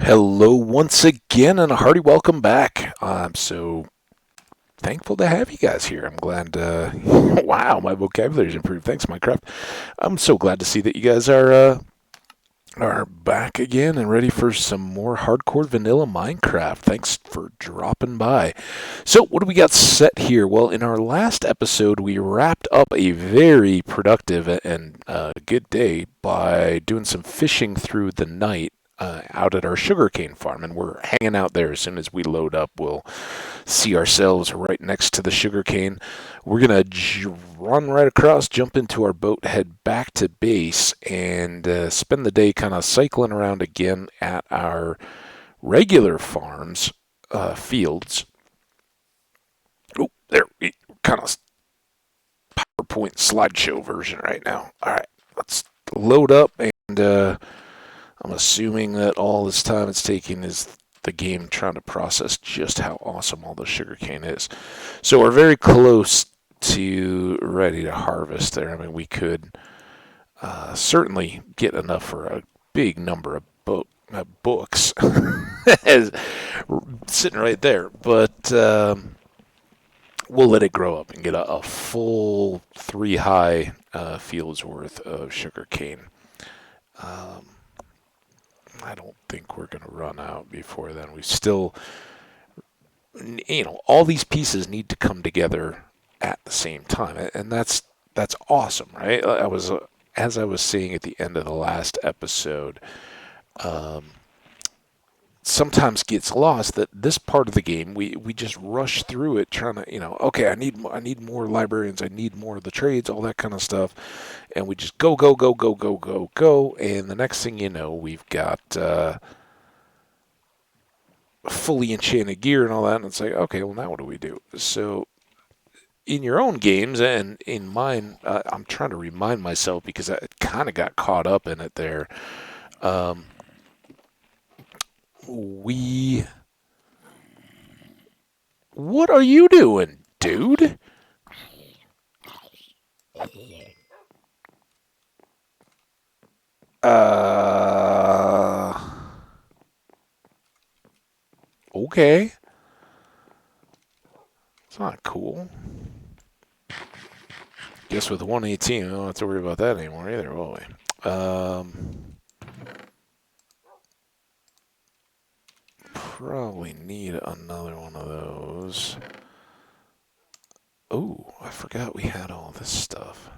Hello once again and a hearty welcome back. I'm so thankful to have you guys here. I'm glad, wow, my vocabulary's improved. Thanks, Minecraft. I'm so glad to see that you guys are back again and ready for some more hardcore vanilla Minecraft. Thanks for dropping by. So, what do we got set here? Well, in our last episode, we wrapped up a very productive and good day by doing some fishing through the night. Out at our sugarcane farm, and we're hanging out there. As soon as we load up, we'll see ourselves right next to the sugarcane. We're gonna run right across, jump into our boat, head back to base, and spend the day kind of cycling around again at our regular farms, fields. Oh, there we kind of PowerPoint slideshow version right now. All right, let's load up, and I'm assuming that all this time it's taking is the game trying to process just how awesome all the sugarcane is. So we're very close to ready to harvest there. I mean, we could certainly get enough for a big number of books as sitting right there, but we'll let it grow up and get a full three high fields worth of sugarcane. Um, I don't think we're going to run out before then. We still, all these pieces need to come together at the same time, and that's awesome, right? As I was saying at the end of the last episode, um, sometimes gets lost that this part of the game we just rush through it trying to okay, I need more librarians, I need more of the trades, all that kind of stuff, and we just go go go go go go go, and the next thing you know we've got fully enchanted gear and all that, and it's like, okay, well, now what do we do? So in your own games and in mine, I'm trying to remind myself because I kind of got caught up in it there. Um, we, what are you doing, dude? Uh, okay, it's not cool. Guess with 118, we don't have to worry about that anymore either, will we? Probably need another one of those. Oh, I forgot we had all this stuff.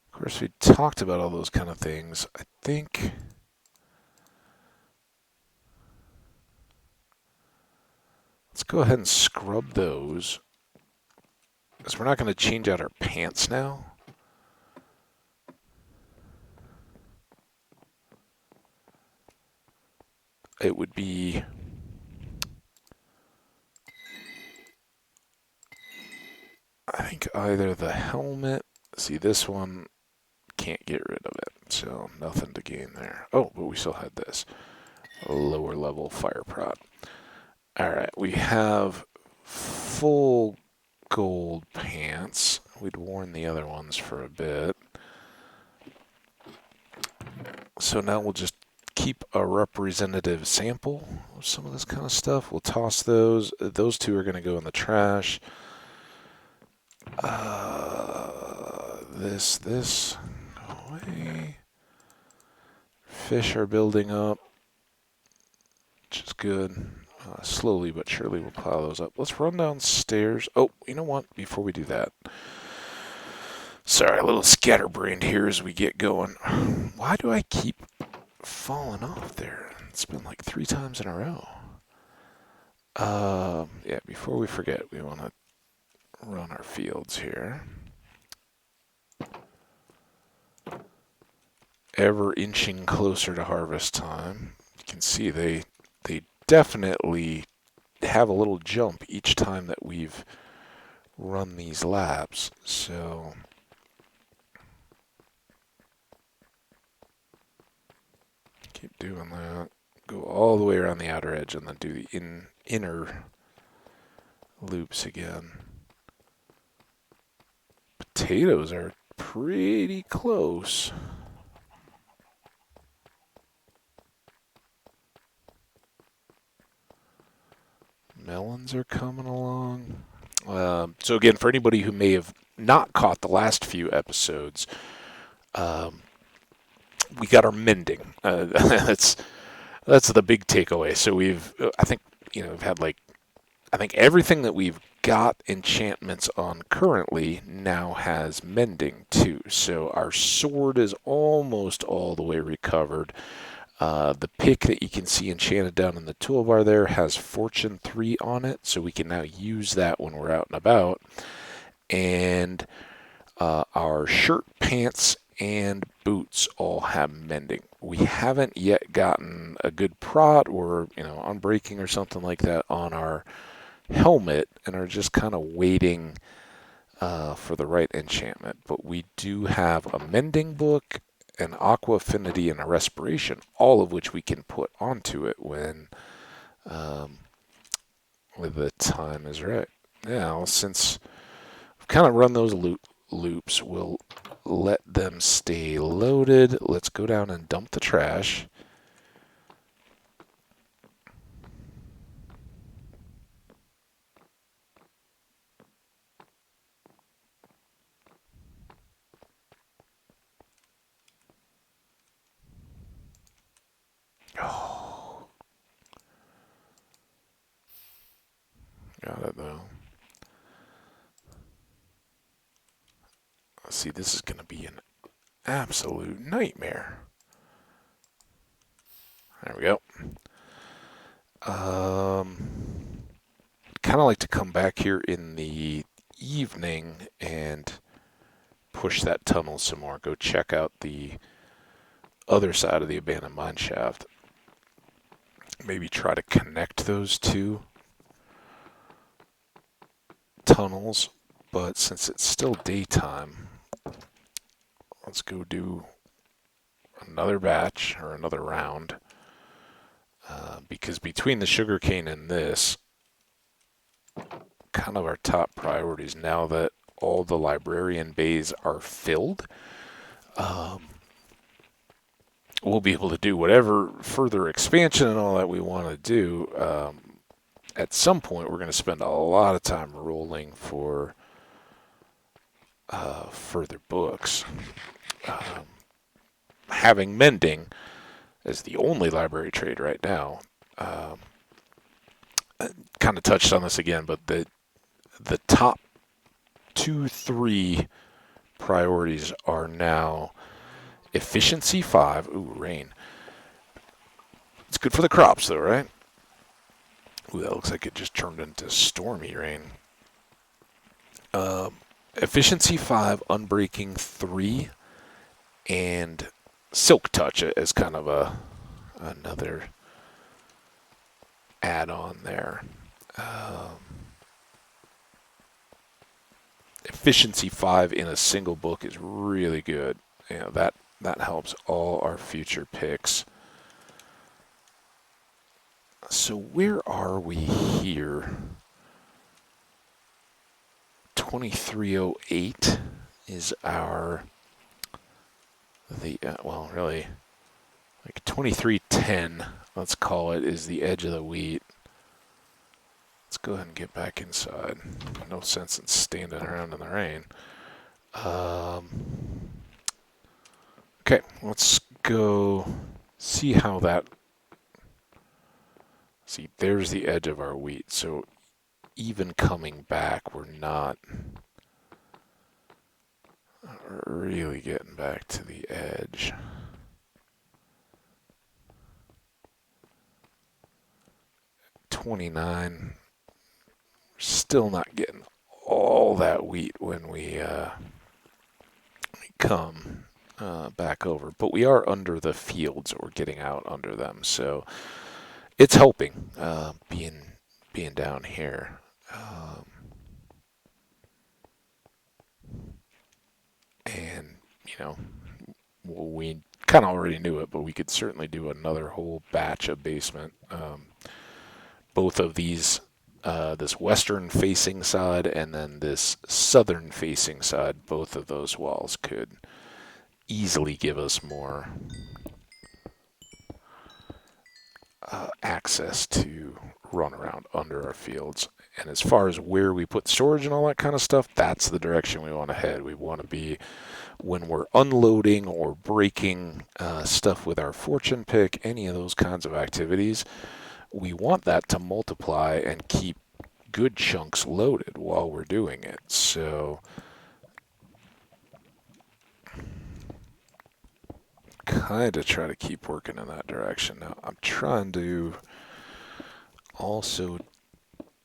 Of course, we talked about all those kind of things. I think. Let's go ahead and scrub those. Because we're not going to change out our pants now. It would be. I think either the helmet. See, this one can't get rid of it. So nothing to gain there. Oh, but we still had this. Lower level fire prod. Alright, we have full gold pants. We'd worn the other ones for a bit. So now we'll just keep a representative sample of some of this kind of stuff. We'll toss those. Those two are going to go in the trash. This. Go away. Fish are building up, which is good. Slowly but surely we'll pile those up. Let's run downstairs. Oh, you know what? Before we do that. Sorry, a little scatterbrained here as we get going. Why do I keep falling off there? It's been like 3 times in a row. Yeah, before we forget, we want to run our fields here. Ever inching closer to harvest time. You can see they definitely have a little jump each time that we've run these laps. So keep doing that. Go all the way around the outer edge and then do the inner loops again. Potatoes are pretty close. Melons are coming along. So again, for anybody who may have not caught the last few episodes, um, we got our mending. That's the big takeaway. So I think, we've had I think everything that we've got enchantments on currently now has mending too. So our sword is almost all the way recovered. The pick that you can see enchanted down in the toolbar there has Fortune 3 on it, so we can now use that when we're out and about. And our shirt, pants, and boots all have mending. We haven't yet gotten a good prot or, unbreaking or something like that on our helmet and are just kind of waiting for the right enchantment. But we do have a mending book, an aqua affinity, and a respiration, all of which we can put onto it when the time is right. Now, since we've kind of run those loops, we'll let them stay loaded. Let's go down and dump the trash. Oh, got it though. See, this is going to be an absolute nightmare. There we go. Kind of like to come back here in the evening and push that tunnel some more. Go check out the other side of the abandoned mine shaft. Maybe try to connect those two tunnels. But since it's still daytime, let's go do another batch or another round. Because between the sugarcane and this, kind of our top priorities now that all the librarian bays are filled, we'll be able to do whatever further expansion and all that we want to do. At some point, we're going to spend a lot of time rolling for further books. Having mending as the only library trade right now, I kind of touched on this again, but the top 2-3 priorities are now efficiency 5. Ooh, rain. It's good for the crops though, right? Ooh, that looks like it just turned into stormy rain. Efficiency 5, unbreaking 3, and silk touch as kind of another add-on there. Efficiency 5 in a single book is really good. That helps all our future picks. So where are we here? 2308 is really, like 2310, let's call it, is the edge of the wheat. Let's go ahead and get back inside. No sense in standing around in the rain. Okay, let's go see how that... See, there's the edge of our wheat. So even coming back, we're not really getting back to the edge. $29. Still not getting all that wheat when we come back over, but we are under the fields, or we're getting out under them, so it's helping being down here. And we kind of already knew it, but we could certainly do another whole batch of basement. Both of these this western facing side and then this southern facing side. Both of those walls could easily give us more access to run around under our fields. And as far as where we put storage and all that kind of stuff, that's the direction we want to head. We want to be, when we're unloading or breaking stuff with our fortune pick, any of those kinds of activities, we want that to multiply and keep good chunks loaded while we're doing it. So kind of try to keep working in that direction. Now I'm trying to also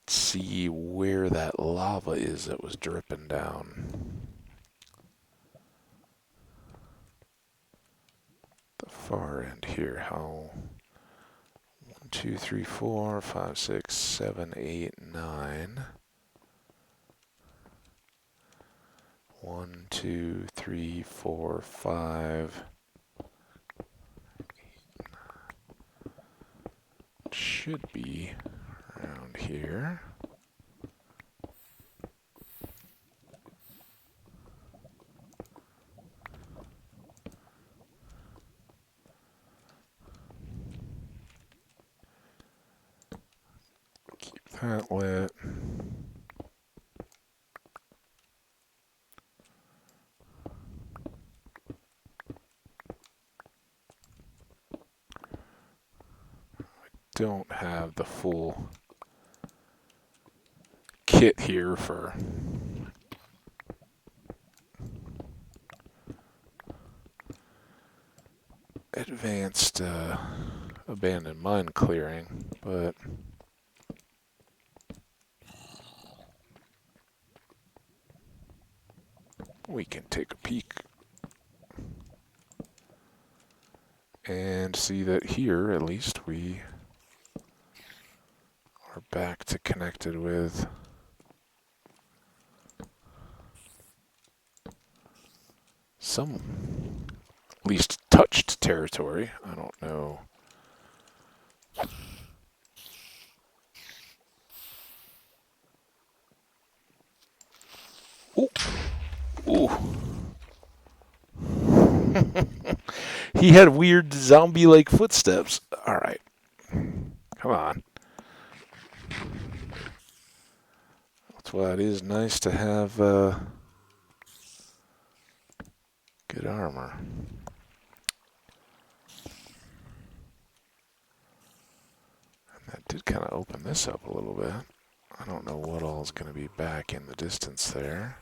see where that lava is that was dripping down the far end here. How 1, 2, 3, 4, 5, 6, 7, 8, 9. 1, 2, 3, 4, 5. Should be around here. Keep that lit. Don't have the full kit here for advanced abandoned mine clearing, but we can take a peek and see that here at least we are back to connected with some at least touched territory. I don't know. Ooh. Ooh. He had weird zombie-like footsteps. All right. Come on. That's why it is nice to have good armor. And that did kind of open this up a little bit. I don't know what all is going to be back in the distance there.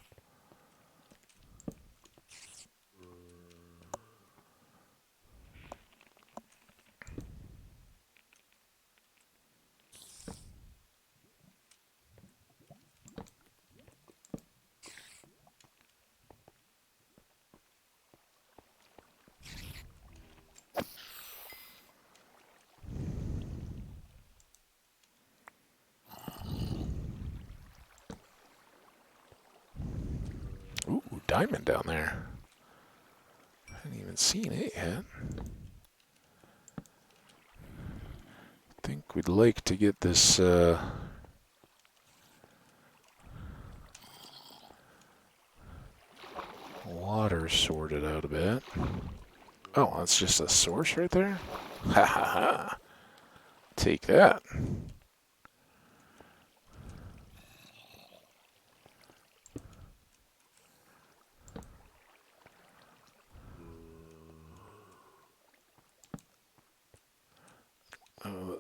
Ooh, diamond down there. I haven't even seen it yet. I think we'd like to get this water sorted out a bit. Oh, that's just a source right there? Ha ha ha. Take that.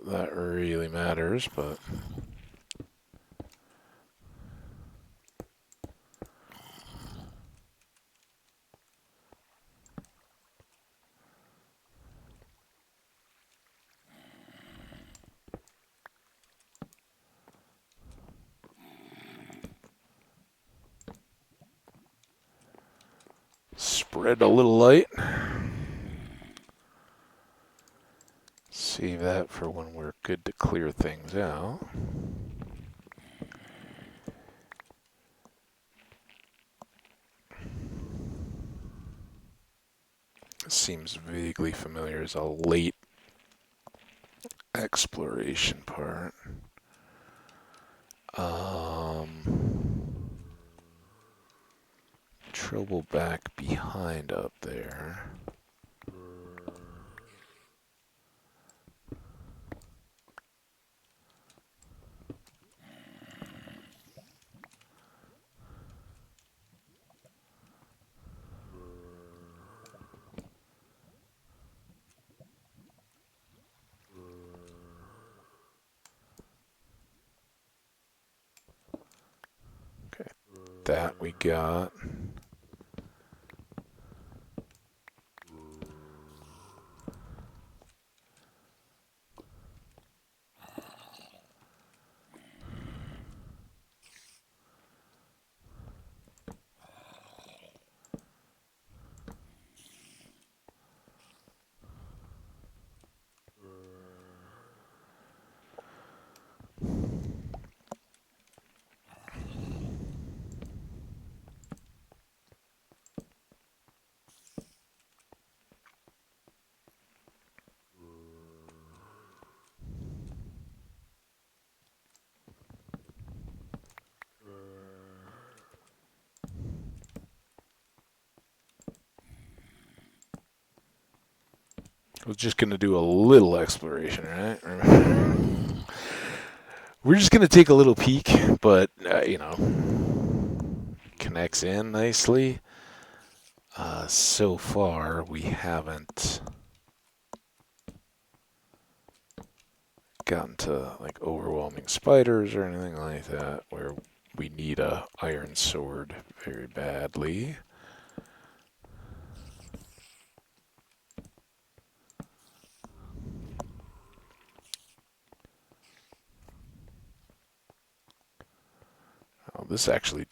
That really matters, but spread a little light. Save that for when we're good to clear things out. This seems vaguely familiar as a late exploration part. trouble back behind up there. Okay, that we got. I was just going to do a little exploration, right? We're just going to take a little peek, but, connects in nicely. So far, we haven't gotten to, like, overwhelming spiders or anything like that, where we need a iron sword very badly. Oh, this actually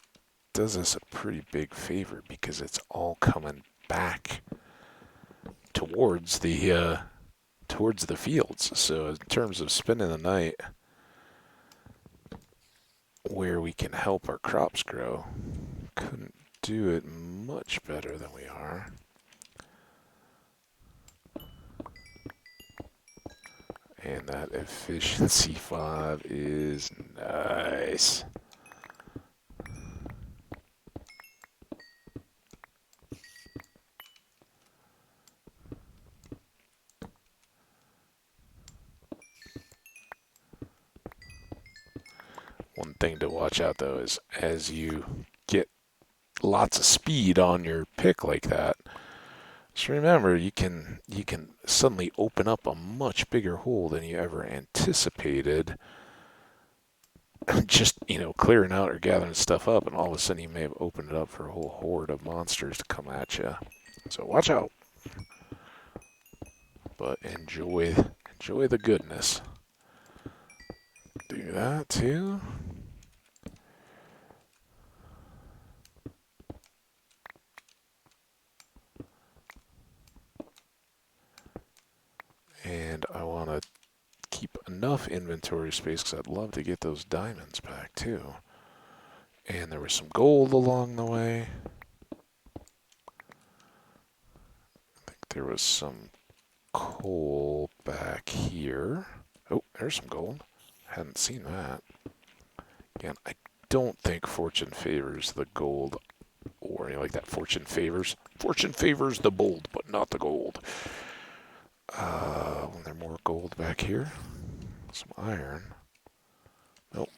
does us a pretty big favor because it's all coming back towards the fields. So in terms of spending the night where we can help our crops grow, couldn't do it much better than we are. And that efficiency 5 is nice. One thing to watch out though is as you get lots of speed on your pick like that, just remember you can suddenly open up a much bigger hole than you ever anticipated. Just, clearing out or gathering stuff up, and all of a sudden you may have opened it up for a whole horde of monsters to come at you. So watch out. But enjoy the goodness. Do that too. And I want to keep enough inventory space because I'd love to get those diamonds back too. And there was some gold along the way. I think there was some coal back here. Oh, there's some gold. Hadn't seen that. Again, I don't think fortune favors the gold or like that. Fortune favors the bold, but not the gold. Was there more gold back here? Some iron. Nope.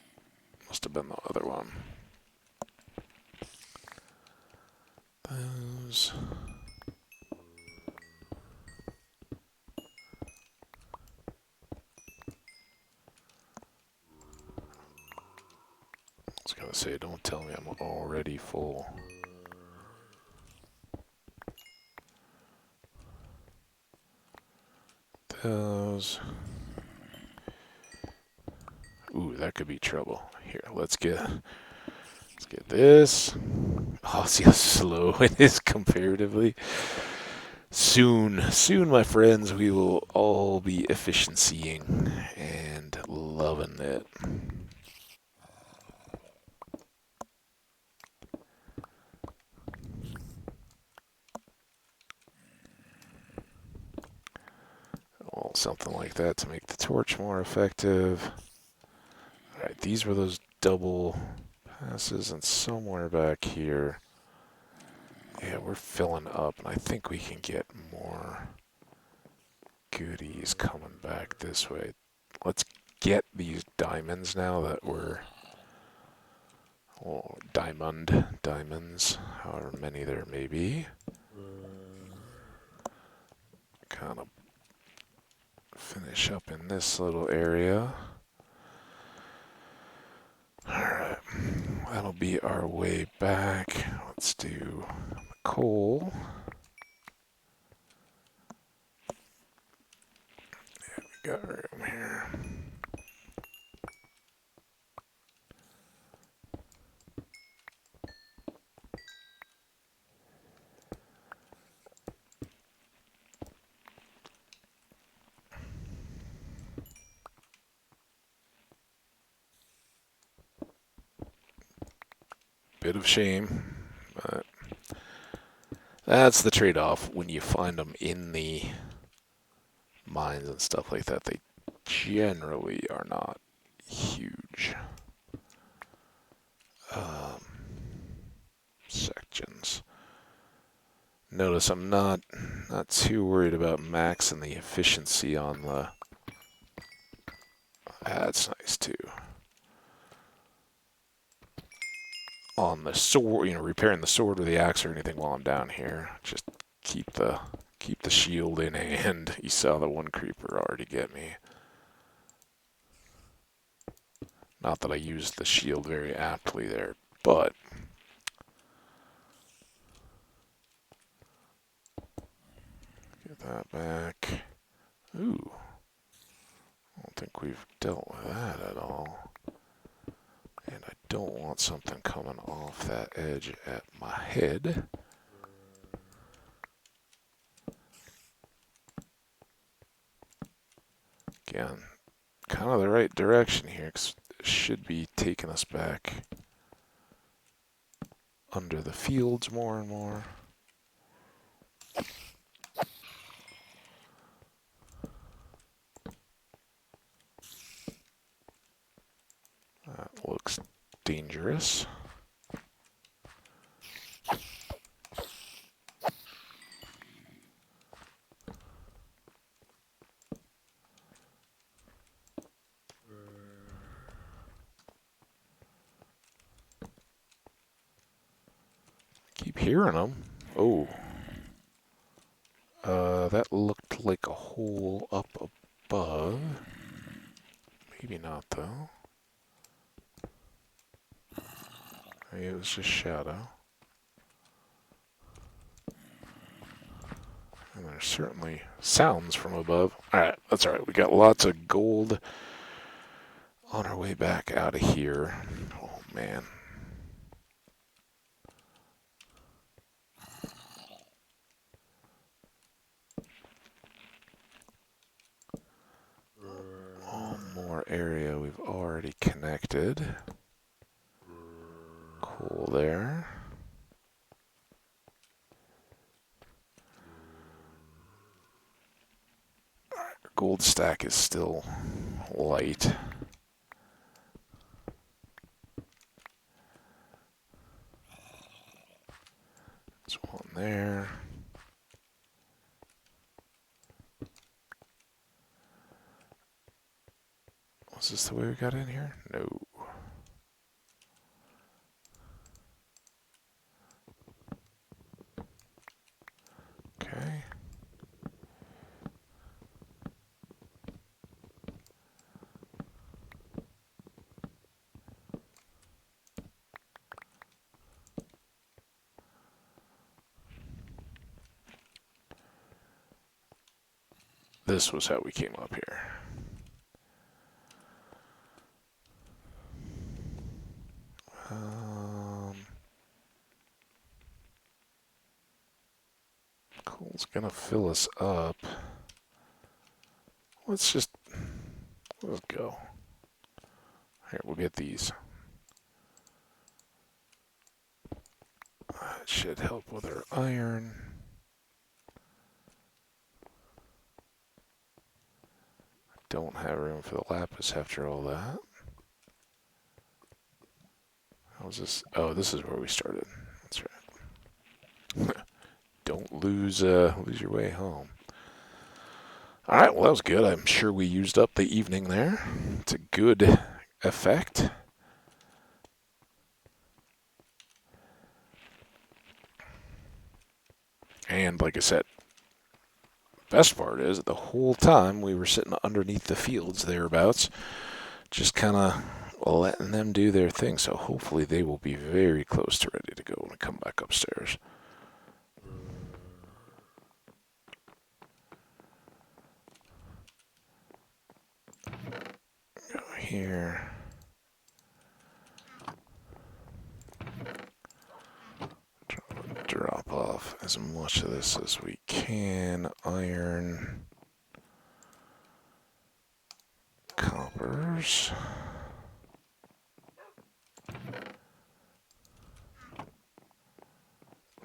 Must have been the other one. Those. I was gonna say, don't tell me I'm already full. Those. Ooh, that could be trouble. Here, let's get this. Oh, see how slow it is comparatively. Soon, my friends, we will all be efficiencying and loving it. Well, something like that to make the torch more effective. Alright, these were those double passes, and somewhere back here Yeah, we're filling up, and I think we can get more goodies coming back this way. Let's get these diamonds now that we're... Oh, diamonds, however many there may be. Kind of finish up in this little area. Alright, that'll be our way back. Let's do coal. Yeah, we got room here. Bit of shame, but that's the trade-off when you find them in the mines and stuff like that. They generally are not huge sections. Notice I'm not too worried about maxing the efficiency on the... That's nice too. On the sword, repairing the sword or the axe or anything while I'm down here. Just keep the shield in hand. You saw the one creeper already get me. Not that I used the shield very aptly there, but get that back. Ooh. I don't think we've dealt with that at all. And I don't want something coming off that edge at my head. Again, kind of the right direction here, because it should be taking us back under the fields more and more. That looks dangerous. Keep hearing them. Oh. That looked like a hole up above. Maybe not, though. Maybe it was just shadow. And there's certainly sounds from above. Alright, that's alright. We got lots of gold on our way back out of here. Oh, man. One more area we've already connected. Cool there. Alright, our gold stack is still light. There's one there. Was this the way we got in here? No. Okay. This was how we came up here. Coal's gonna fill us up. Let's go. Here, we'll get these. That should help with our iron. Don't have room for the lapis after all that. How's this? Oh, this is where we started. That's right. Don't lose your way home. All right, well, that was good. I'm sure we used up the evening there. It's a good effect. And like I said, best part is the whole time we were sitting underneath the fields thereabouts, just kind of letting them do their thing. So hopefully they will be very close to ready to go when we come back upstairs. Go here. Drop off as much of this as we can. Iron. Coppers.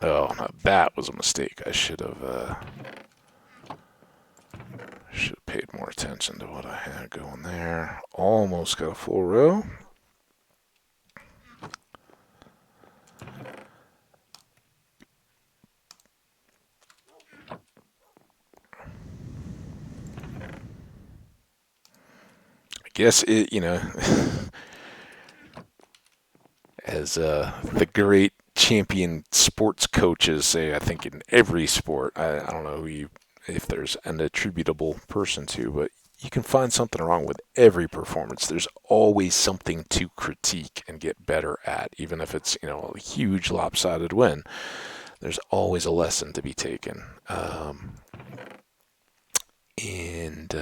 Oh, that was a mistake. I should have paid more attention to what I had going there. Almost got a full row. I guess it, as the great champion sports coaches say, I think in every sport, I don't know if there's an attributable person to, but you can find something wrong with every performance. There's always something to critique and get better at, even if it's, a huge lopsided win. There's always a lesson to be taken. And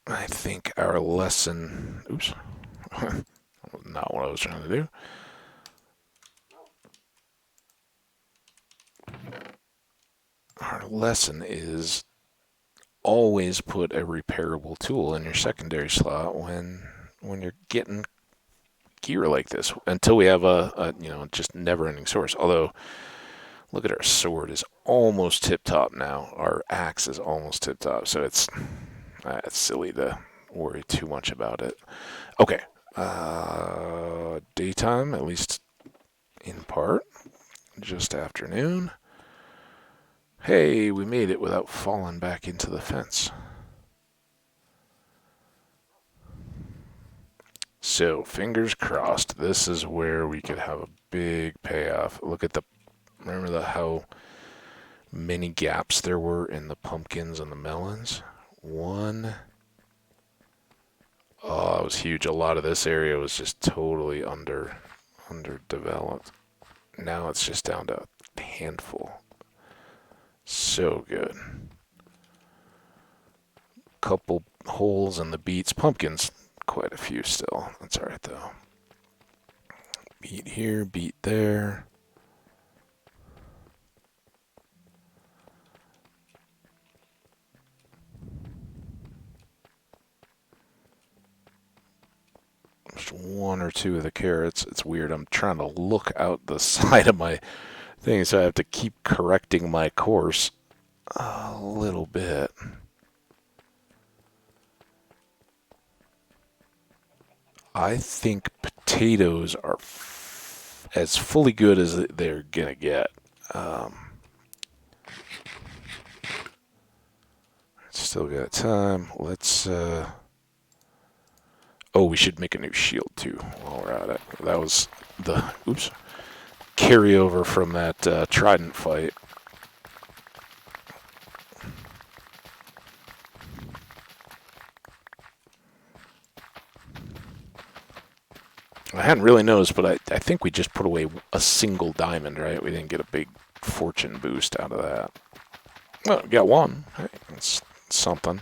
I think our lesson, oops, not what I was trying to do. Our lesson is always put a repairable tool in your secondary slot when you're getting gear like this, until we have a just never-ending source. Although, look at our sword is almost tip-top now. Our axe is almost tip-top, so it's silly to worry too much about it. Okay, daytime, at least in part, just afternoon. Hey, we made it without falling back into the fence. So, fingers crossed, this is where we could have a big payoff. Look at remember how many gaps there were in the pumpkins and the melons? One. Oh, it was huge. A lot of this area was just totally underdeveloped. Now it's just down to a handful. So good. Couple holes in the beets. Pumpkins, quite a few still. That's alright though. Beet here, beet there. Just one or two of the carrots. It's weird. I'm trying to look out the side of my thing, so I have to keep correcting my course a little bit. I think potatoes are as fully good as they're gonna get. Still got time. Let's. Oh, we should make a new shield too while we're at it. That was the carryover from that trident fight. I hadn't really noticed, but I think we just put away a single diamond, right? We didn't get a big fortune boost out of that. Well, we got one. Hey, that's something.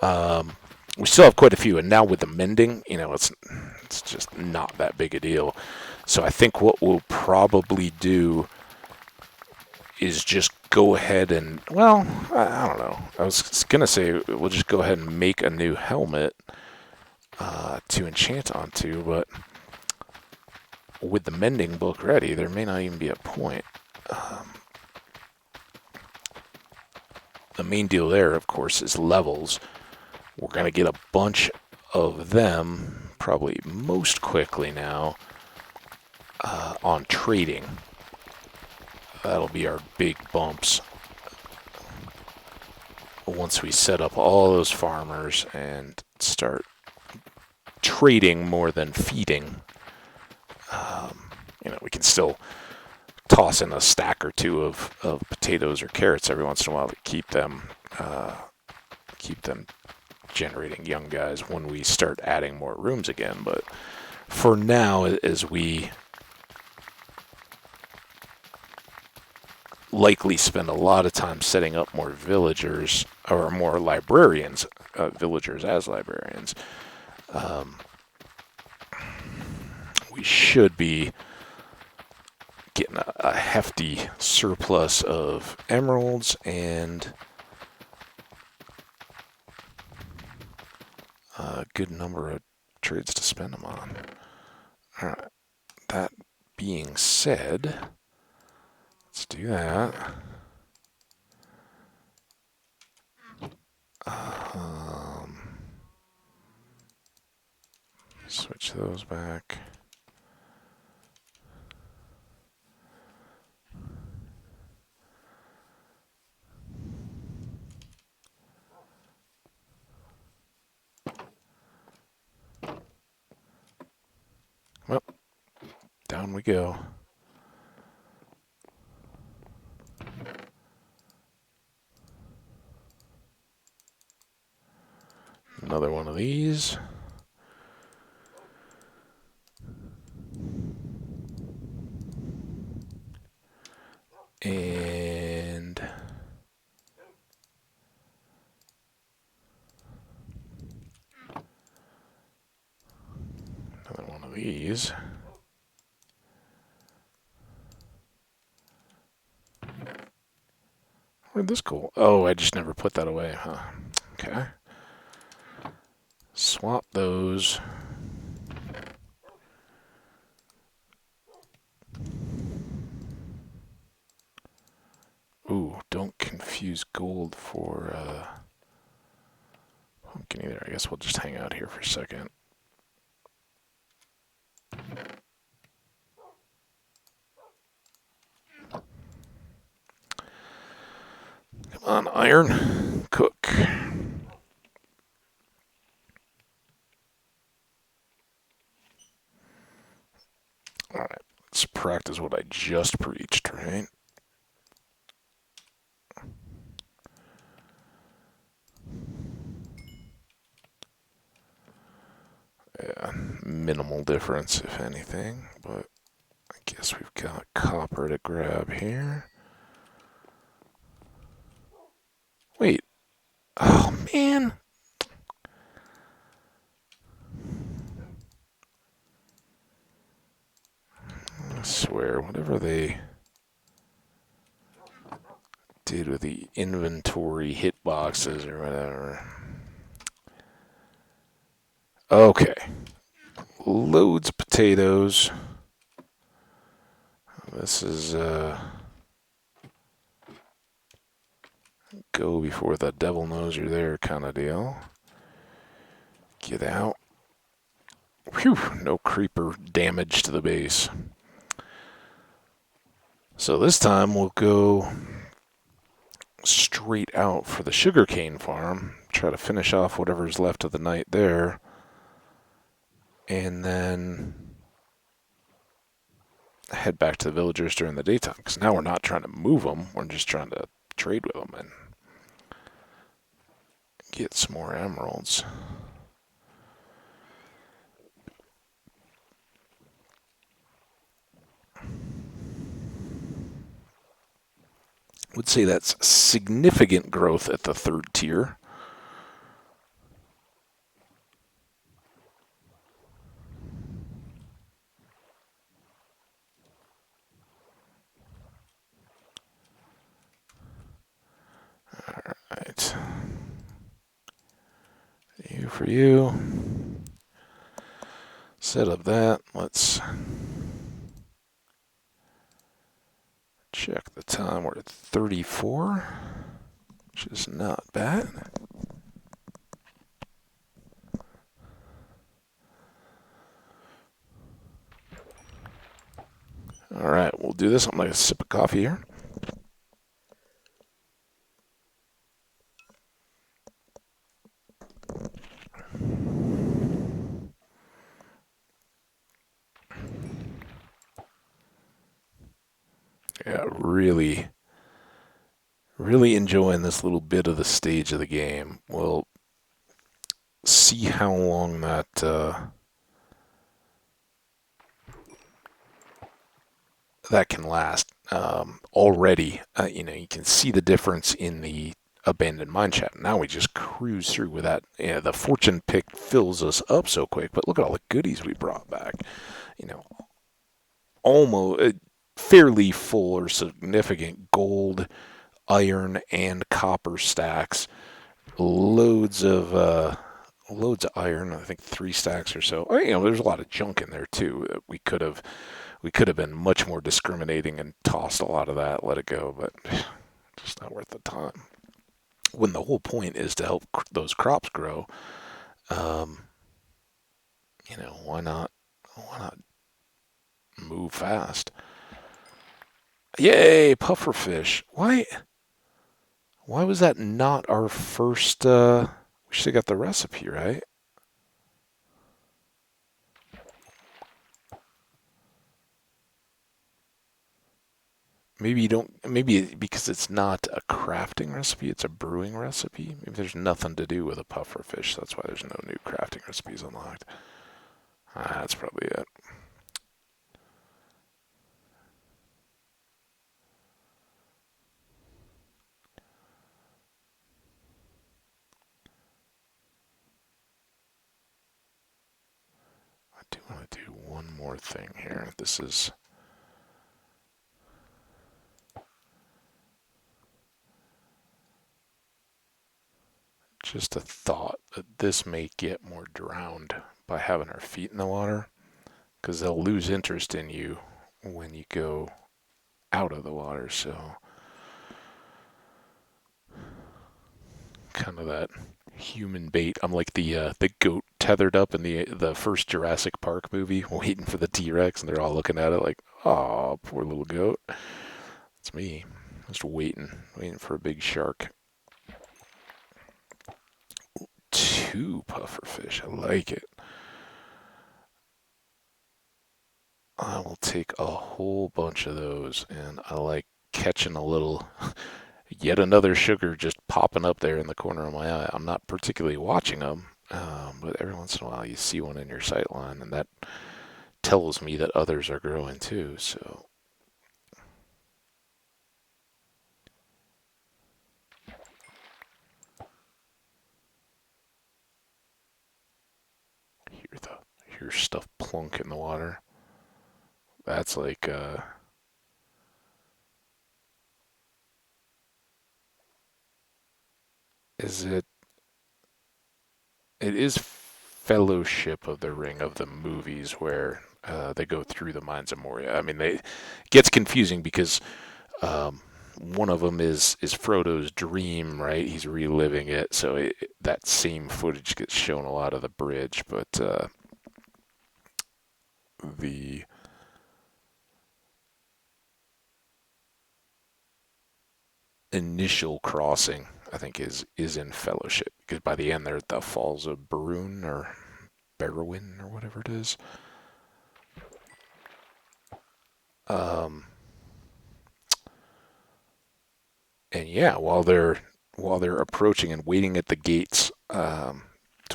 We still have quite a few, and now with the mending, it's just not that big a deal. So I think what we'll probably do is just go ahead and, well, I don't know. I was going to say we'll just go ahead and make a new helmet to enchant onto, but with the mending book ready, there may not even be a point. The main deal there, of course, is levels. We're going to get a bunch of them probably most quickly now on trading. That'll be our big bumps once we set up all those farmers and start trading more than feeding. We can still toss in a stack or two of potatoes or carrots every once in a while to keep them generating young guys when we start adding more rooms again. But for now, as we likely spend a lot of time setting up more villagers or more librarians, villagers as librarians, we should be getting a hefty surplus of emeralds and a good number of trades to spend them on. All right. That being said, let's do that. Switch those back. Well, down we go. Another one of these. And another one of these. Where'd this go? Oh, I just never put that away, huh? Okay. Swap those. Ooh, don't confuse gold for pumpkin either. I guess we'll just hang out here for a second. Come on, iron. Cook. Alright, let's practice what I just preached, right? Yeah, minimal difference, if anything, but I guess we've got copper to grab here. Wait. Oh, man. I swear, whatever they did with the inventory hitboxes or whatever. Okay. Loads of potatoes. This is go before the devil knows you're there kind of deal. Get out. Whew, no creeper damage to the base. So this time we'll go straight out for the sugarcane farm. Try to finish off whatever's left of the night there. And then head back to the villagers during the daytime. Because now we're not trying to move them. We're just trying to trade with them and get some more emeralds. Would say that's significant growth at the third tier. Alright. You for you. Set up that. Let's check the time. We're at 34, which is not bad. All right, we'll do this. I'm going to sip of coffee here. Yeah, really, really enjoying this little bit of the stage of the game. We'll see how long that can last. Already, you can see the difference in the abandoned mine shaft. Now we just cruise through with that. Yeah, the fortune pick fills us up so quick, but look at all the goodies we brought back. You know, almost fairly full or significant gold, iron, and copper stacks. Loads of iron. I think 3 stacks or so. There's a lot of junk in there too. We could have been much more discriminating and tossed a lot of that, let it go, but just not worth the time. When the whole point is to help those crops grow, um, why not? Why not move fast? Yay, pufferfish! Why was that not our first? We should have got the recipe right. Maybe you don't. Maybe because it's not a crafting recipe, it's a brewing recipe. Maybe there's nothing to do with a puffer fish. That's why there's no new crafting recipes unlocked. That's probably it. I do want to do one more thing here. This is just a thought that this may get more drowned by having our feet in the water, because they'll lose interest in you when you go out of the water. So kind of that human bait. I'm like the goat tethered up in the first Jurassic Park movie, waiting for the T-Rex, and they're all looking at it like, "Oh, poor little goat." It's me, just waiting for a big shark. 2 pufferfish, I like it. I will take a whole bunch of those, and I like catching a little, yet another sugar just popping up there in the corner of my eye. I'm not particularly watching them, but every once in a while you see one in your sight line, and that tells me that others are growing too. So hear stuff plunk in the water. That's like is it? It is Fellowship of the Ring of the movies where they go through the mines of Moria. I mean, it gets confusing because one of them is Frodo's dream, right? He's reliving it, so that same footage gets shown a lot of the bridge, but the initial crossing, I think, is in Fellowship because by the end they're at the Falls of Barroon or Barrowin or whatever it is. Um, and yeah, while they're approaching and waiting at the gates to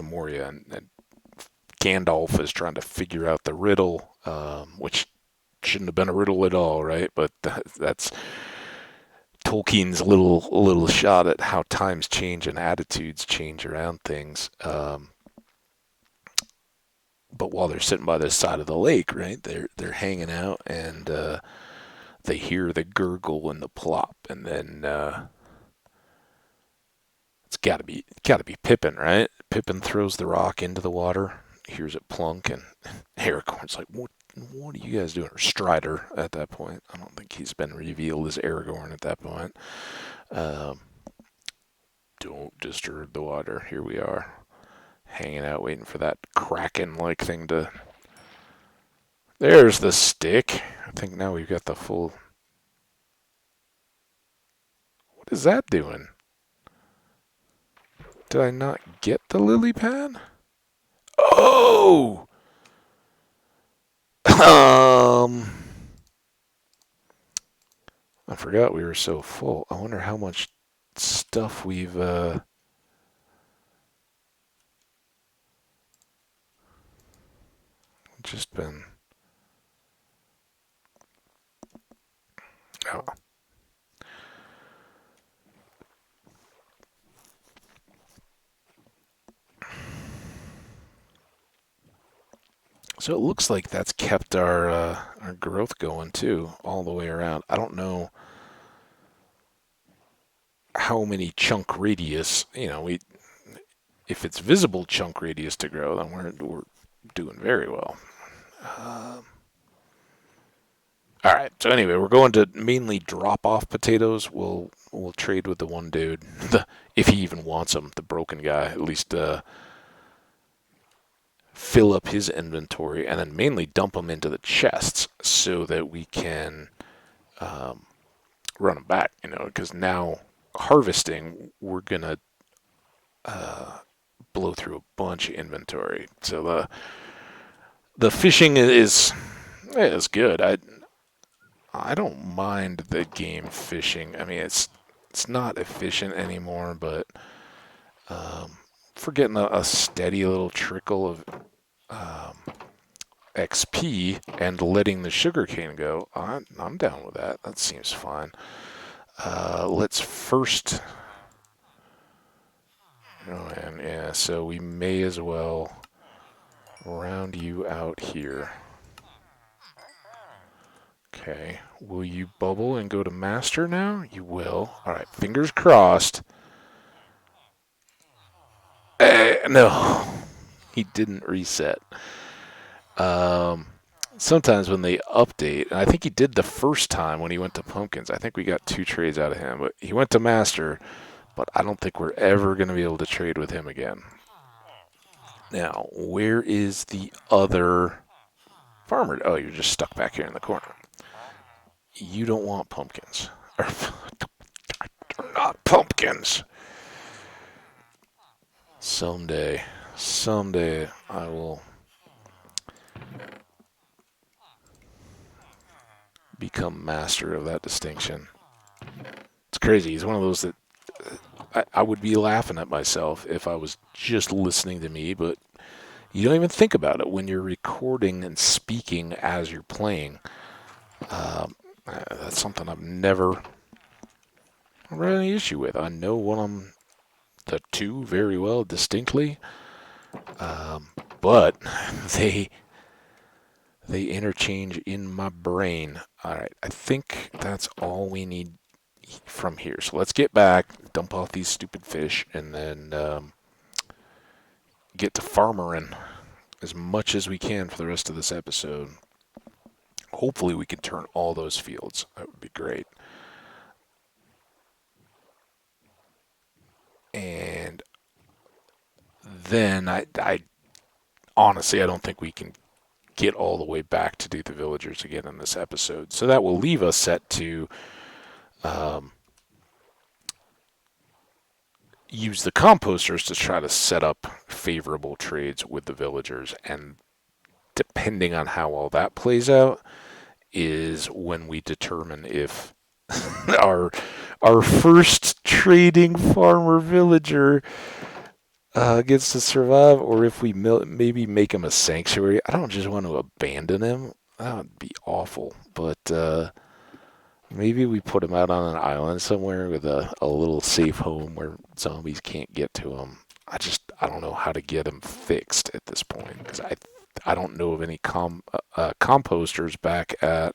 Moria, and Gandalf is trying to figure out the riddle, which shouldn't have been a riddle at all, right? But that's Tolkien's little shot at how times change and attitudes change around things. But while they're sitting by the side of the lake, right, they're hanging out, and they hear the gurgle and the plop, and then it's gotta be Pippin, right? Pippin throws the rock into the water, hears it plunk, and Aragorn's like, "What are you guys doing?" Or Strider at that point. I don't think he's been revealed as Aragorn at that point. Um, don't disturb the water. Here we are, hanging out, waiting for that kraken-like thing to. There's the stick. think now we've got the full... What is that doing? Did I not get the lily pad? Oh! I forgot we were so full. I wonder how much stuff we've just been... Oh. So it looks like that's kept our growth going too, all the way around. I don't know how many chunk radius, if it's visible chunk radius to grow, then we're doing very well. All right. So anyway, we're going to mainly drop off potatoes. We'll trade with the one dude, if he even wants them, the broken guy. At least fill up his inventory, and then mainly dump them into the chests so that we can run them back. Because now harvesting, we're gonna blow through a bunch of inventory. So the fishing is good. I don't mind the game fishing. I mean, it's not efficient anymore, but for getting a steady little trickle of XP and letting the sugarcane go, I'm down with that. That seems fine. Let's first... Oh, man, yeah, so we may as well round you out here. Okay, will you bubble and go to master now? You will. Alright, fingers crossed. No, he didn't reset. Sometimes when they update, and I think he did the first time when he went to pumpkins, I think we got 2 trades out of him, but he went to master, but I don't think we're ever going to be able to trade with him again. Now, where is the other farmer? Oh, you're just stuck back here in the corner. You don't want pumpkins. They're not pumpkins. Someday I will become master of that distinction. It's crazy. He's one of those that I would be laughing at myself if I was just listening to me, but you don't even think about it when you're recording and speaking as you're playing. That's something I've never had any issue with. I know when I'm the two very well distinctly, but they interchange in my brain. All right, I think that's all we need from here. So let's get back, dump off these stupid fish, and then get to farmering as much as we can for the rest of this episode. Hopefully we can turn all those fields. That would be great. And then I honestly, I don't think we can get all the way back to do the villagers again in this episode. So that will leave us set to use the composters to try to set up favorable trades with the villagers. And depending on how all that plays out is when we determine if our first trading farmer villager gets to survive, or if we maybe make him a sanctuary. I don't just want to abandon him. That would be awful. But maybe we put him out on an island somewhere with a little safe home where zombies can't get to him. I don't know how to get him fixed at this point, because I don't know of any composters back at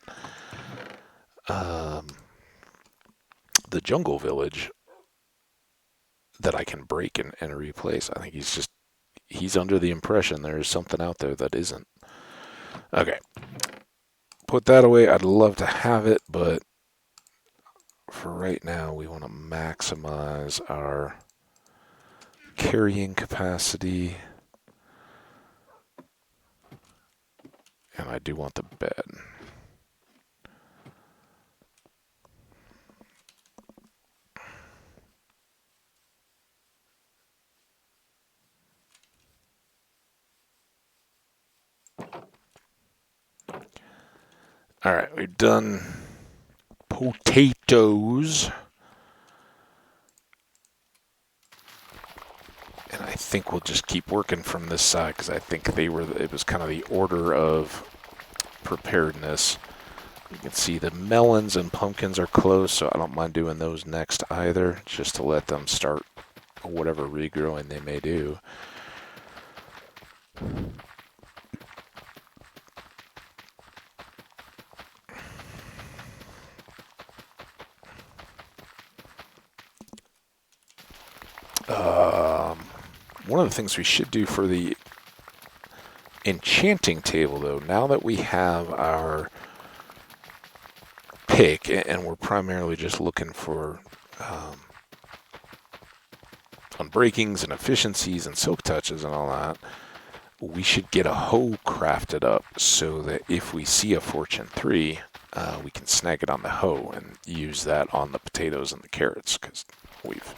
the jungle village that I can break and replace. I think he's under the impression there's something out there that isn't. Okay. Put that away. I'd love to have it, but for right now, we want to maximize our carrying capacity. And I do want the bed. All right, we've done potatoes. And I think we'll just keep working from this side because I think it was kind of the order of preparedness. You can see the melons and pumpkins are close, so I don't mind doing those next either, just to let them start whatever regrowing they may do. One of the things we should do for the enchanting table, though, now that we have our pick and we're primarily just looking for unbreakings and efficiencies and silk touches and all that, we should get a hoe crafted up so that if we see a Fortune 3, we can snag it on the hoe and use that on the potatoes and the carrots, because we've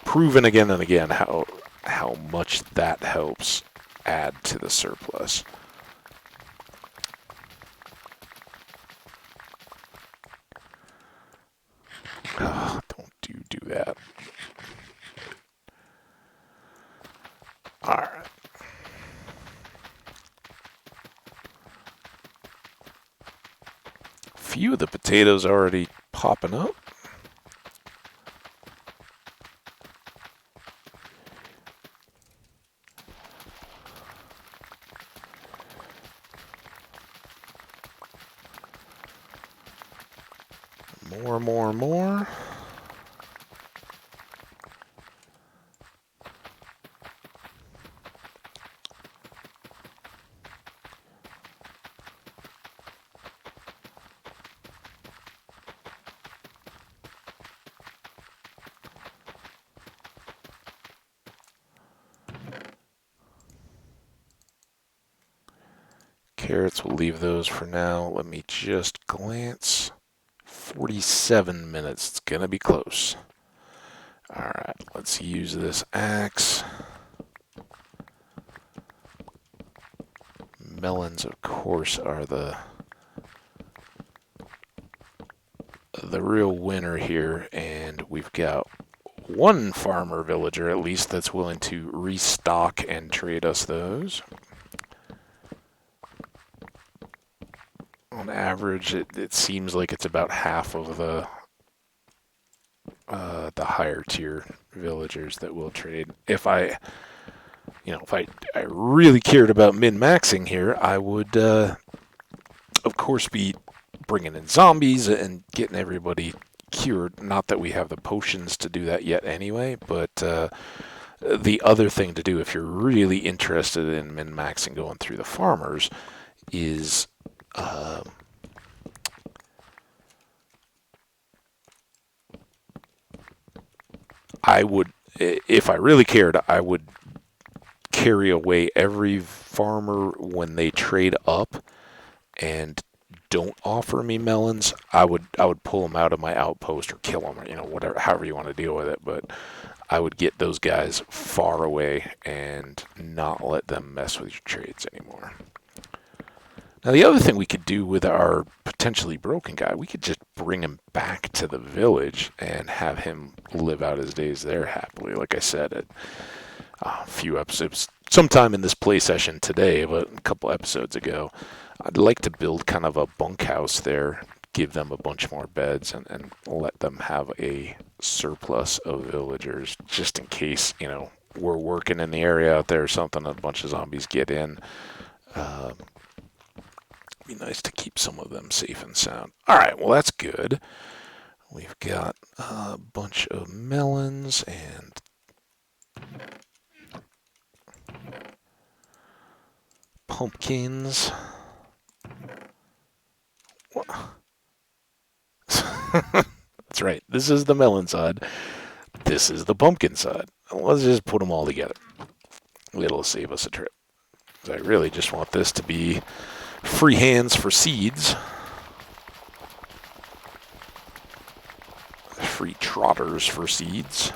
proven again and again how much that helps add to the surplus. Don't do that. All right. Few of the potatoes already popping up. More. Carrots, we'll leave those for now. Let me just glance. 47 minutes. It's going to be close. All right, let's use this axe. Melons, of course, are the real winner here, and we've got one farmer villager at least that's willing to restock and trade us those. On average, it seems like it's about half of the higher tier villagers that will trade. If I really cared about min-maxing here, I would, of course, be bringing in zombies and getting everybody cured. Not that we have the potions to do that yet anyway, but the other thing to do if you're really interested in min-maxing going through the farmers is I would, if I really cared, I would carry away every farmer when they trade up and don't offer me melons. I would pull them out of my outpost or kill them, or whatever, however you want to deal with it. But I would get those guys far away and not let them mess with your trades anymore. Now, the other thing we could do with our potentially broken guy, we could just bring him back to the village and have him live out his days there happily. Like I said, a few episodes, sometime in this play session today, but a couple episodes ago, I'd like to build kind of a bunkhouse there, give them a bunch more beds, and let them have a surplus of villagers, just in case, we're working in the area out there or something, and a bunch of zombies get in. Be nice to keep some of them safe and sound. All right, well, that's good. We've got a bunch of melons and pumpkins. That's right. This is the melon side. This is the pumpkin side. Let's just put them all together. It'll save us a trip. I really just want this to be free hands for seeds. Free trotters for seeds.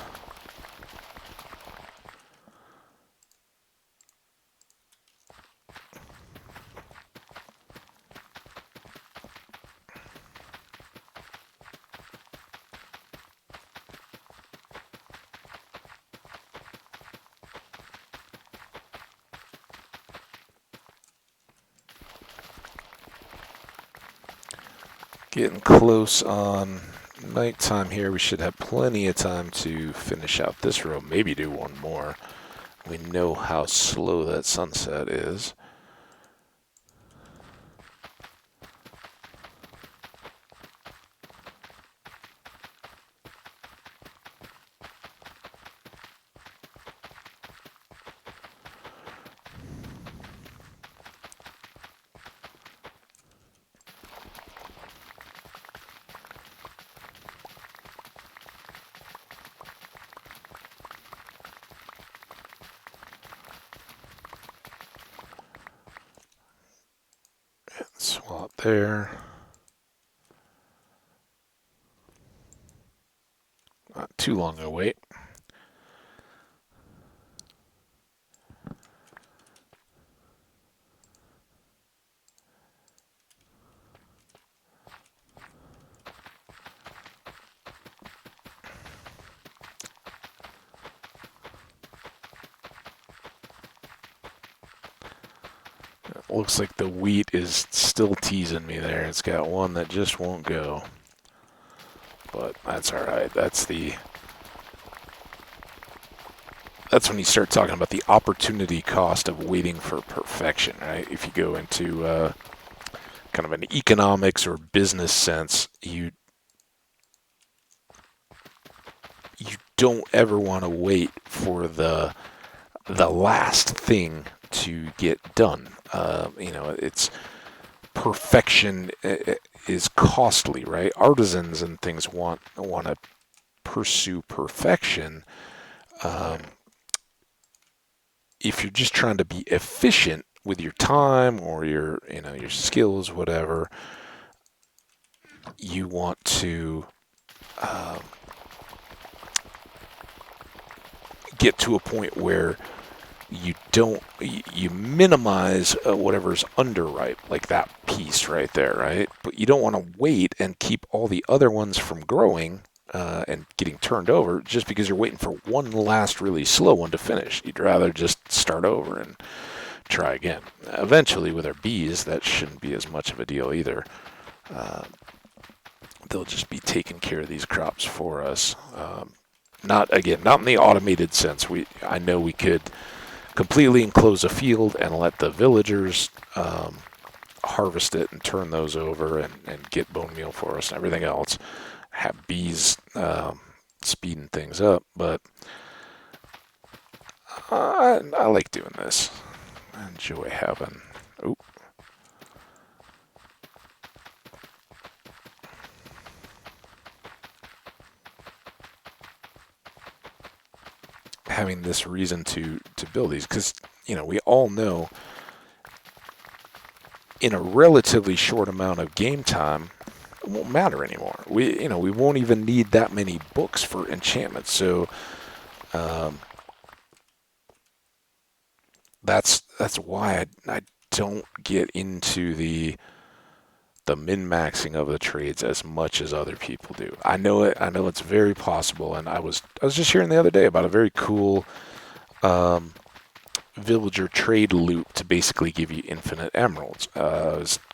Getting close on nighttime here. We should have plenty of time to finish out this row. Maybe do one more. We know how slow that sunset is. Swap there. Not too long a wait. Looks like the wheat is still teasing me there. It's got one that just won't go. But that's alright. That's when you start talking about the opportunity cost of waiting for perfection, right? If you go into kind of an economics or business sense, you don't ever want to wait for the last thing to get done. It's perfection is costly, right? Artisans and things want to pursue perfection. If you're just trying to be efficient with your time or your skills, whatever, you want to get to a point where you minimize whatever's underripe, like that piece right there, right? But you don't want to wait and keep all the other ones from growing and getting turned over just because you're waiting for one last really slow one to finish. You'd rather just start over and try again. Eventually, with our bees, that shouldn't be as much of a deal either. They'll just be taking care of these crops for us. Not in the automated sense. I know we could completely enclose a field and let the villagers harvest it and turn those over and get bone meal for us and everything else. Have bees speeding things up, but I like doing this. I enjoy having this reason to build these, because we all know in a relatively short amount of game time it won't matter anymore. We won't even need that many books for enchantments. So that's why I don't get into the min-maxing of the trades as much as other people do. I know it's very possible, and I was just hearing the other day about a very cool villager trade loop to basically give you infinite emeralds.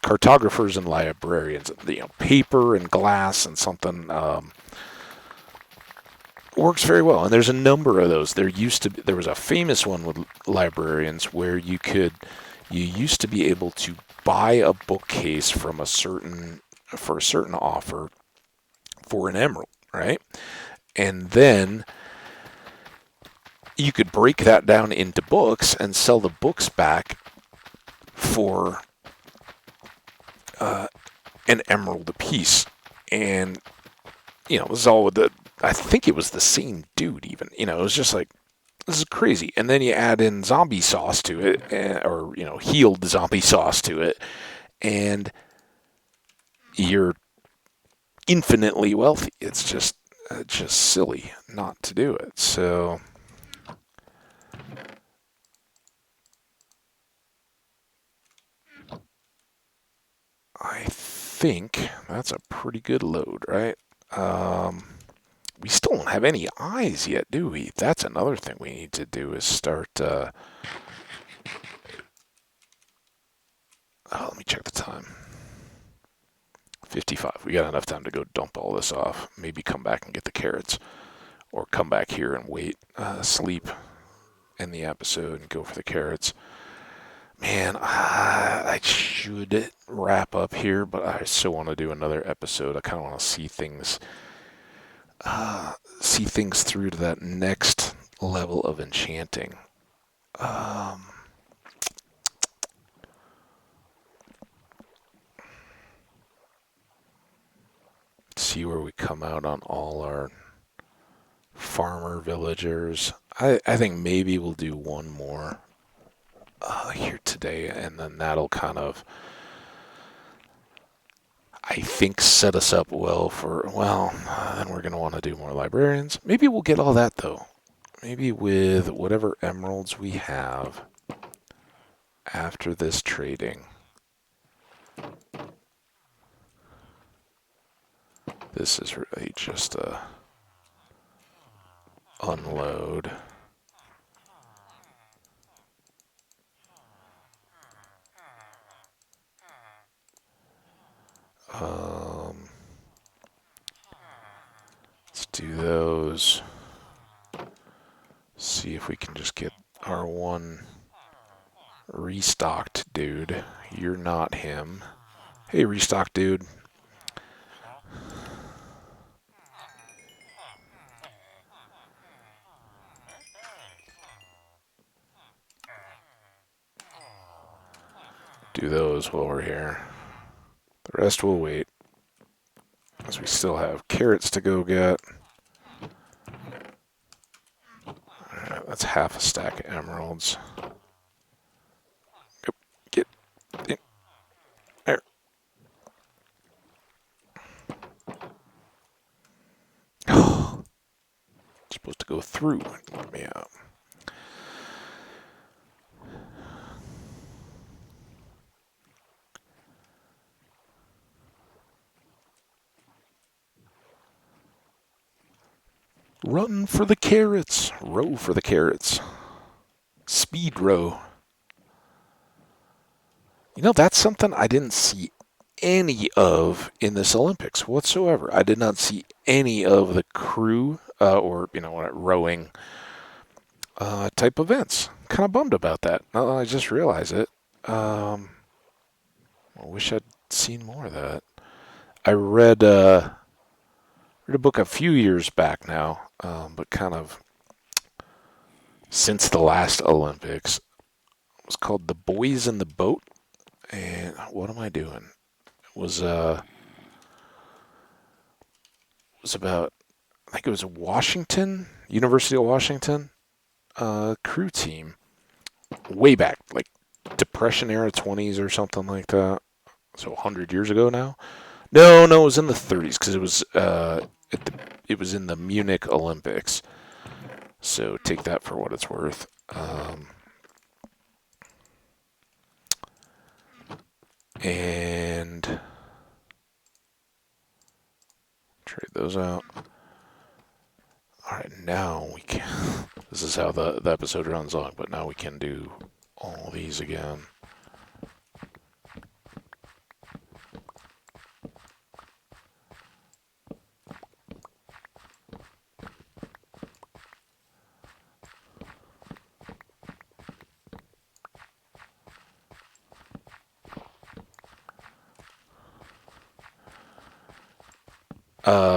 Cartographers and librarians, paper and glass and something works very well. And there's a number of those. There was a famous one with librarians where you used to be able to buy a bookcase for a certain offer for an emerald, right? And then you could break that down into books and sell the books back for an emerald apiece. And it was all with I think it was the same dude even. It was just like, this is crazy. And then you add in zombie sauce to it, or healed zombie sauce to it, and you're infinitely wealthy. It's just silly not to do it. So I think that's a pretty good load, right? We still don't have any eyes yet, do we? That's another thing we need to do is start. Let me check the time. 55. We got enough time to go dump all this off. Maybe come back and get the carrots. Or come back here and wait, sleep in the episode and go for the carrots. Man, I should wrap up here, but I so want to do another episode. I kind of want to see things through to that next level of enchanting. See where we come out on all our farmer villagers. I think maybe we'll do one more here today, and then that'll kind of, I think, set us up well for, well, then we're going to want to do more librarians. Maybe we'll get all that, though. Maybe with whatever emeralds we have after this trading. This is really just a unload. Let's do those. See if we can just get our one restocked dude. You're not him. Hey, restocked dude. Do those while we're here. The rest will wait, as we still have carrots to go get. Alright, that's half a stack of emeralds. Get in there. Oh, supposed to go through. Let me out. Run for the carrots. Row for the carrots. Speed row. You know, that's something I didn't see any of in this Olympics whatsoever. I did not see any of the crew or, rowing type events. Kind of bummed about that. Now I just realized it. I wish I'd seen more of that. I read a book a few years back now, but kind of since the last Olympics. It was called The Boys in the Boat. And what am I doing? It was about, I think it was a University of Washington crew team. Way back, like Depression era 20s or something like that. So 100 years ago now. No, it was in the 30s because it was in the Munich Olympics. So take that for what it's worth. And trade those out. All right, now we can. This is how the episode runs on, but now we can do all these again.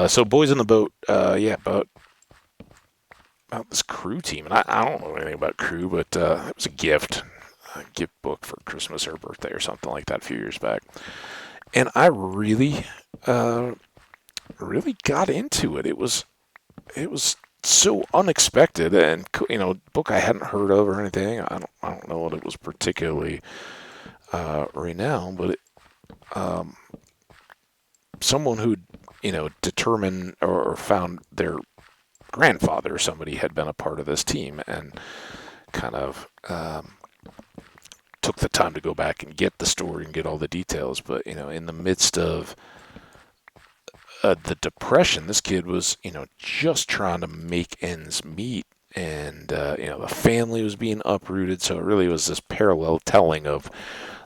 So Boys in the Boat, about this crew team. And I don't know anything about crew, but it was a gift book for Christmas or birthday or something like that a few years back. And I really got into it. It was so unexpected, and book I hadn't heard of or anything. I don't know what it was particularly renowned, but someone who determined or found their grandfather or somebody had been a part of this team and kind of took the time to go back and get the story and get all the details. But in the midst of the Depression, this kid was just trying to make ends meet, and the family was being uprooted. So it really was this parallel telling of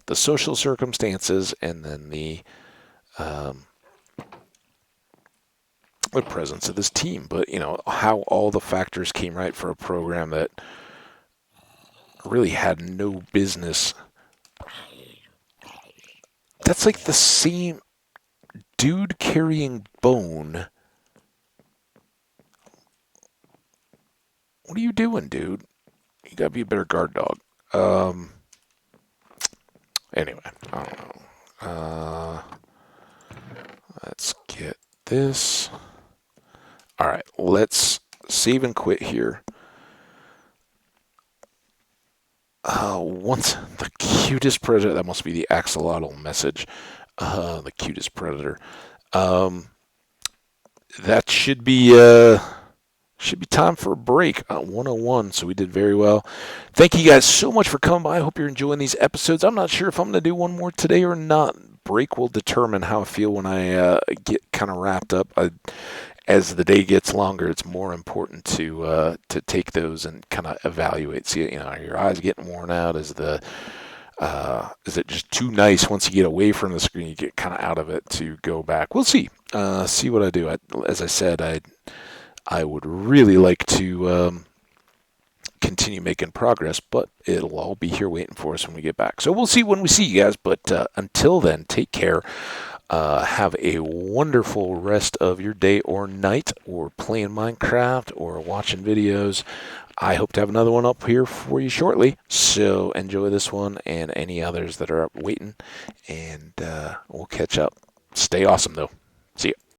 the social circumstances and then the the presence of this team. But, how all the factors came right for a program that really had no business. That's like the same dude carrying bone. What are you doing, dude? You gotta be a better guard dog. Anyway, I don't know. Let's get this. All right, let's save and quit here. Once the cutest predator, that must be the axolotl message. The cutest predator. Um, that should be time for a break. 101, so we did very well. Thank you guys so much for coming by. I hope you're enjoying these episodes. I'm not sure if I'm going to do one more today or not. Break will determine how I feel when I get kind of wrapped up. As the day gets longer, it's more important to take those and kind of evaluate. See, are your eyes getting worn out? Is it just too nice once you get away from the screen? You get kind of out of it to go back. We'll see. See what I do. As I said, I would really like to continue making progress, but it'll all be here waiting for us when we get back. So we'll see when we see you guys. But until then, take care. Have a wonderful rest of your day or night, or playing Minecraft, or watching videos. I hope to have another one up here for you shortly. So enjoy this one and any others that are up waiting, and we'll catch up. Stay awesome, though. See ya.